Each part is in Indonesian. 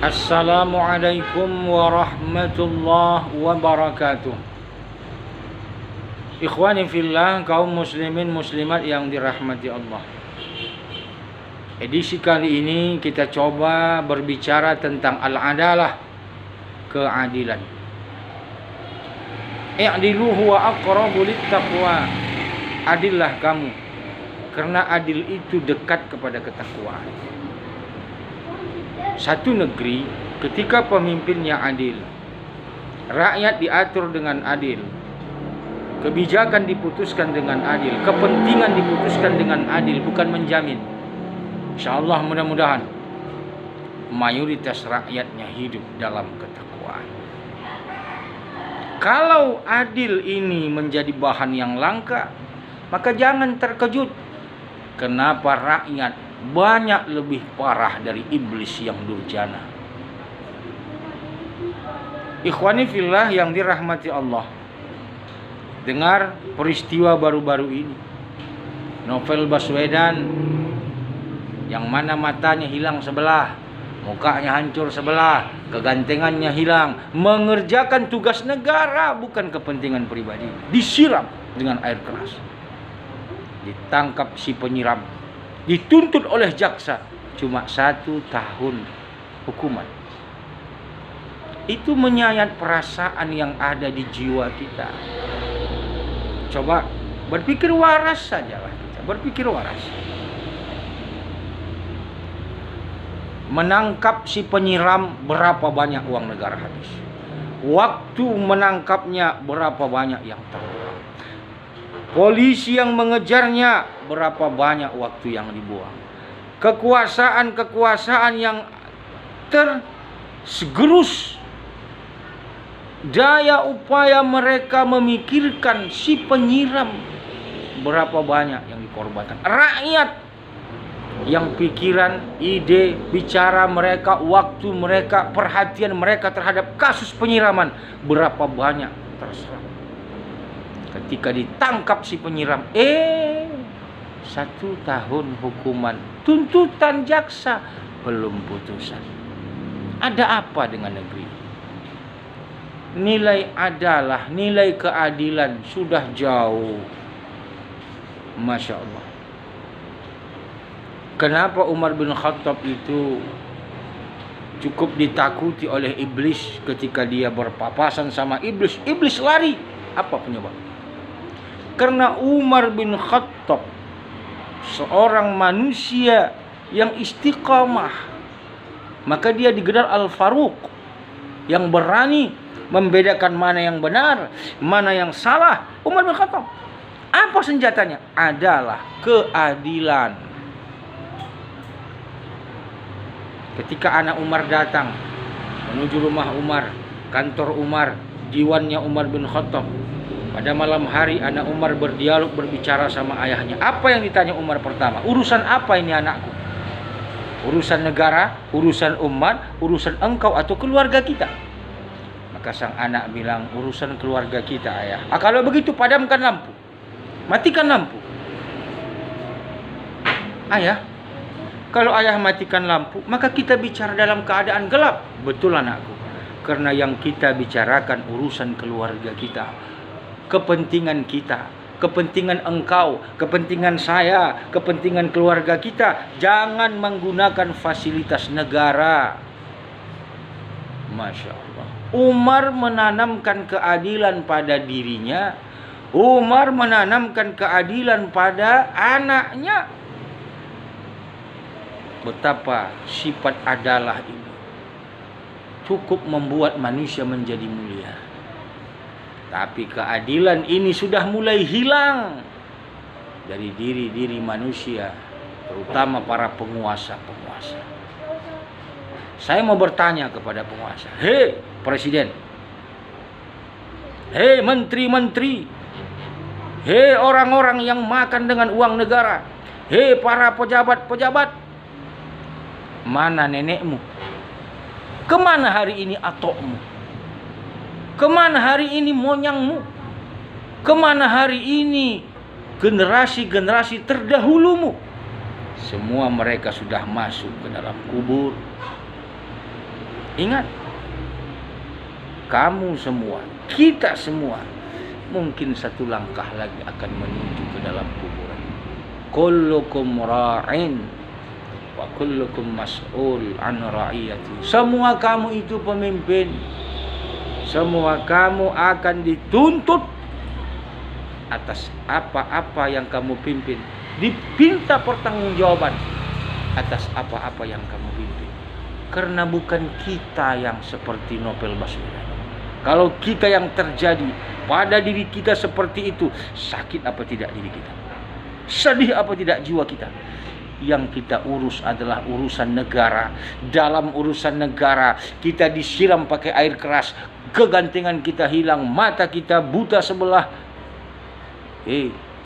Assalamualaikum warahmatullahi wabarakatuh. Ikhwani fillah, kaum muslimin muslimat yang dirahmati Allah. Edisi kali ini kita coba berbicara tentang al-adalah, keadilan. I'dilu huwa aqrabu littaqwa. Adillah kamu, karena adil itu dekat kepada ketakwaan. Satu negeri ketika pemimpinnya adil, rakyat diatur dengan adil, kebijakan diputuskan dengan adil, kepentingan diputuskan dengan adil, bukan menjamin. InsyaAllah mudah-mudahan mayoritas rakyatnya hidup dalam ketakwaan. Kalau adil ini menjadi bahan yang langka, maka jangan terkejut kenapa rakyat banyak lebih parah dari iblis yang durjana. Ikhwani fillah yang dirahmati Allah, dengar peristiwa baru-baru ini. Novel Baswedan yang mana matanya hilang sebelah, mukanya hancur sebelah, kegantengannya hilang, mengerjakan tugas negara bukan kepentingan pribadi, disiram dengan air keras. Ditangkap si penyiram, dituntut oleh jaksa cuma 1 tahun hukuman. Itu menyayat perasaan yang ada di jiwa kita. Coba berpikir waras sajalah kita, berpikir waras. Menangkap si penyiram, berapa banyak uang negara habis. Waktu menangkapnya berapa banyak yang terbuang. Polisi yang mengejarnya, berapa banyak waktu yang dibuang. Kekuasaan yang tergerus. Daya upaya mereka memikirkan si penyiram, berapa banyak yang dikorbankan. Rakyat yang pikiran, ide, bicara mereka, waktu mereka, perhatian mereka terhadap kasus penyiraman, berapa banyak terserap. Ketika ditangkap si penyiram, 1 tahun hukuman, tuntutan jaksa, belum putusan. Ada apa dengan negeri? Nilai adalah, nilai keadilan sudah jauh. Masya Allah. Kenapa Umar bin Khattab itu cukup ditakuti oleh iblis ketika dia berpapasan sama iblis? Iblis lari. Apa penyebab? Karena Umar bin Khattab seorang manusia yang istiqamah. Maka dia digelar Al-Faruq, yang berani membedakan mana yang benar, mana yang salah. Umar bin Khattab, apa senjatanya? Adalah keadilan. Ketika anak Umar datang menuju rumah Umar, kantor Umar, diwannya Umar bin Khattab, pada malam hari anak Umar berdialog, berbicara sama ayahnya. Apa yang ditanya Umar pertama? Urusan apa ini anakku? Urusan negara, urusan umat, urusan engkau atau keluarga kita? Maka sang anak bilang, urusan keluarga kita, ayah. Kalau begitu padamkan lampu, matikan lampu. Ayah, kalau ayah matikan lampu, maka kita bicara dalam keadaan gelap. Betul anakku, karena yang kita bicarakan urusan keluarga kita, kepentingan kita, kepentingan engkau, kepentingan saya, kepentingan keluarga kita. Jangan menggunakan fasilitas negara. Masya Allah. Umar menanamkan keadilan pada dirinya. Umar menanamkan keadilan pada anaknya. Betapa sifat adalah ini cukup membuat manusia menjadi mulia. Tapi keadilan ini sudah mulai hilang dari diri-diri manusia, terutama para penguasa-penguasa. Saya mau bertanya kepada penguasa, hei presiden, hei menteri-menteri, hei orang-orang yang makan dengan uang negara, hei para pejabat-pejabat, mana nenekmu? Kemana hari ini atokmu? Kemana hari ini moyangmu? Kemana hari ini generasi-generasi terdahulumu? Semua mereka sudah masuk ke dalam kubur. Ingat, kamu semua, kita semua mungkin satu langkah lagi akan menuju ke dalam kuburan. Kullukum ra'in wa kullukum mas'ul an ra'iyati. Semua kamu itu pemimpin. Semua kamu akan dituntut atas apa-apa yang kamu pimpin. Dipinta pertanggungjawaban atas apa-apa yang kamu pimpin. Karena bukan kita yang seperti Novel Baswedan. Kalau kita yang terjadi pada diri kita seperti itu, sakit apa tidak diri kita? Sedih apa tidak jiwa kita? Yang kita urus adalah urusan negara. Dalam urusan negara kita disiram pakai air keras, kegantengan kita hilang, mata kita buta sebelah.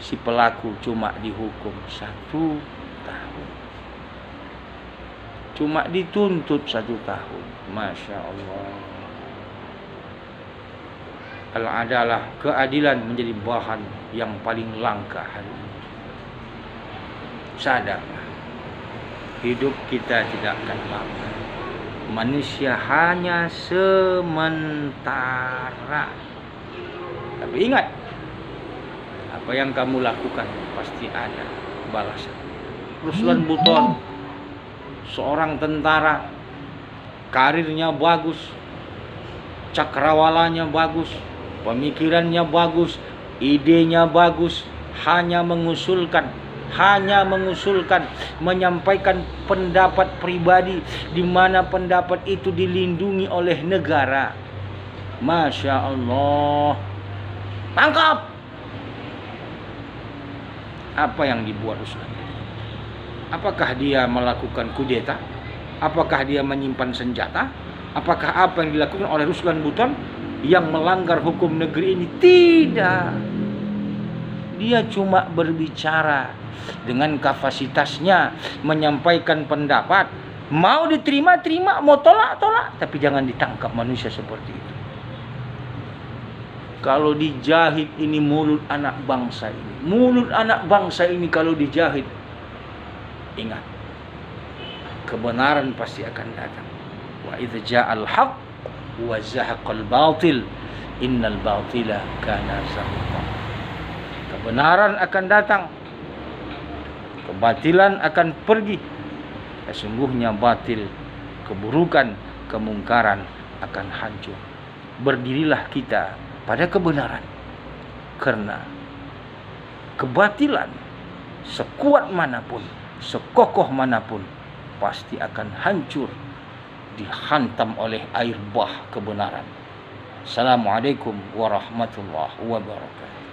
Si pelaku cuma dihukum 1 tahun. Cuma dituntut 1 tahun. Masya Allah. Kalau adalah keadilan menjadi bahan yang paling langka hari ini. Sadarlah, hidup kita tidak akan lama. Manusia hanya sementara. Tapi ingat, apa yang kamu lakukan pasti ada balasan. Ruslan Buton, seorang tentara, karirnya bagus, cakrawalanya bagus, pemikirannya bagus, idenya bagus, hanya mengusulkan, menyampaikan pendapat pribadi di mana pendapat itu dilindungi oleh negara. Masya Allah. Tangkap. Apa yang dibuat Ruslan? Apakah dia melakukan kudeta? Apakah dia menyimpan senjata? Apakah apa yang dilakukan oleh Ruslan Buton yang melanggar hukum negeri ini? Tidak. Dia cuma berbicara dengan kapasitasnya, menyampaikan pendapat. Mau diterima, terima. Mau tolak, tolak. Tapi jangan ditangkap manusia seperti itu. Kalau dijahit ini mulut anak bangsa ini. Mulut anak bangsa ini kalau dijahit, ingat, kebenaran pasti akan datang. Wa idza ja'al haqq wa zahaqal batil innal batila kana zahuqa. Kebenaran akan datang, kebatilan akan pergi. Sesungguhnya batil, keburukan, kemungkaran akan hancur. Berdirilah kita pada kebenaran, karena kebatilan sekuat manapun, sekokoh manapun, pasti akan hancur, dihantam oleh air bah kebenaran. Assalamualaikum warahmatullahi wabarakatuh.